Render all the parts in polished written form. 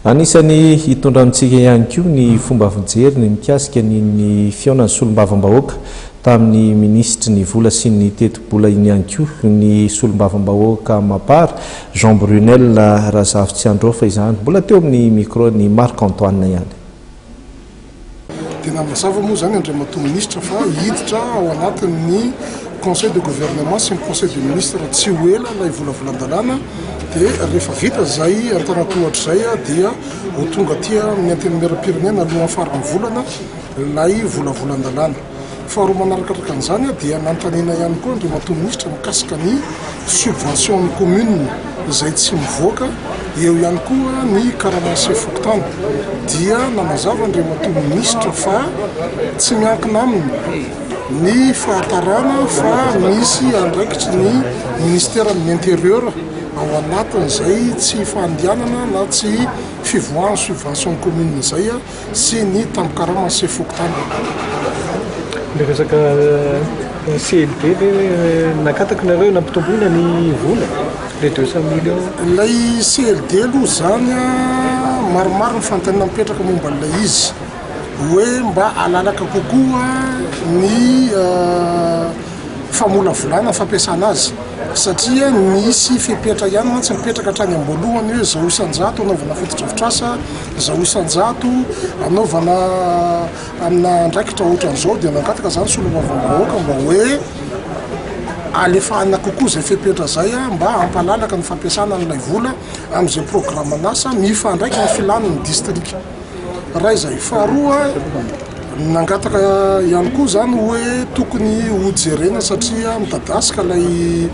Anisany hitondrantsika ihany koa ny fomba fijery ny mikasika ny fiaonan'ny solombavam-bahoaka tamin'ny ministry ny vola sy ny teti-bola iny ihany koa ny solombavam-bahoaka Mapara Jean Brunel Razafy Androfa izany mbola teo amin'ny micro ny Marc Antoine ihany. Tena mazava moa zany Andriamatoa ministra fa hiditra ao anatin'ny conseil de gouvernement sy ny conseil de ministre tsy ho ela ilay volavolan-dalàna dia rehefa vita zay antanatohatra zay dia ho tonga tia amin'ny antenimieram-pirenena alohan'ny faran'ny volana ilay volavolan-dalàna. Faharoa manarakatraka an'izany dia nantanina ihany koa Andriamatoa ministra mikasika ny subvention ny commune izay tsy mivoaka, eo ihany koa ny karamanse fokontany dia namazava Andriamatoa ministra fa tsy miankina aminy ny fahatarana fa misy andraikitry ny ministère de l'intérieur ao anatin'izay tsy fandianana na tsy fivoahana subvention commune zay sy ny tampikarama sy fokontany. Le resaka CLD nakataky nareo nampitomboina ny vola le 200 millions. Lay CLD aloha zany maromaro ny fanontaniana mipetraka momba an'ilay izy hoe mba alalaka kokoa ny famolavolana fampiasana azy satria misy fipetra ihany mantsy mipetraka hatrany amboalohany hoe zao isan-jato anaovana fotodrafitrasa, zao isan-jato anaovana amina andraikitra ohatran'izao dia nankataka zany solombavam-bahoaka mba hoe alefahana kokoa zay fipetra zay mba hampalalaka ny fampiasana an'ilay vola amin'izay programme an'asa mifandraika ny filaniny district. Raha izay faharoa nangataka ihany koa zany hoe tokony hojerena satria midadasika lay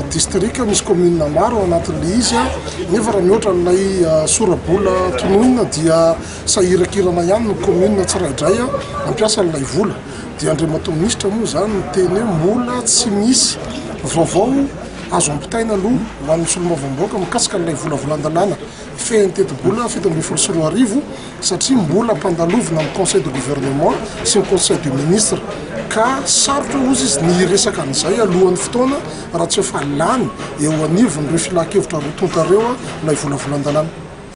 district misy commune maro anatin'ilay izy nefa raha mihoatra n'ilay sorabola tononina dia sahirakirana ihany ny commune tsiraidray mampiasa n'ilay vola. Dia Andriamatoa ministra moa zany teny hoe mbola tsy misy vaovao azo ampitaina aloha ho an'ny solombavam-bahoaka mikasika n'ilay volavolan-dalàna fehiny teti-bola 7.4 satria mbola ampandalovina amin'ny conseil de gouvernement sy ny conseil du ministre ka sarotra ozy izy ny resaka an'izay alohan'ny fotoana raha tsy efa lany eo anivon'ireo filahakevitra rotontareo ilay volavolan-dalàna.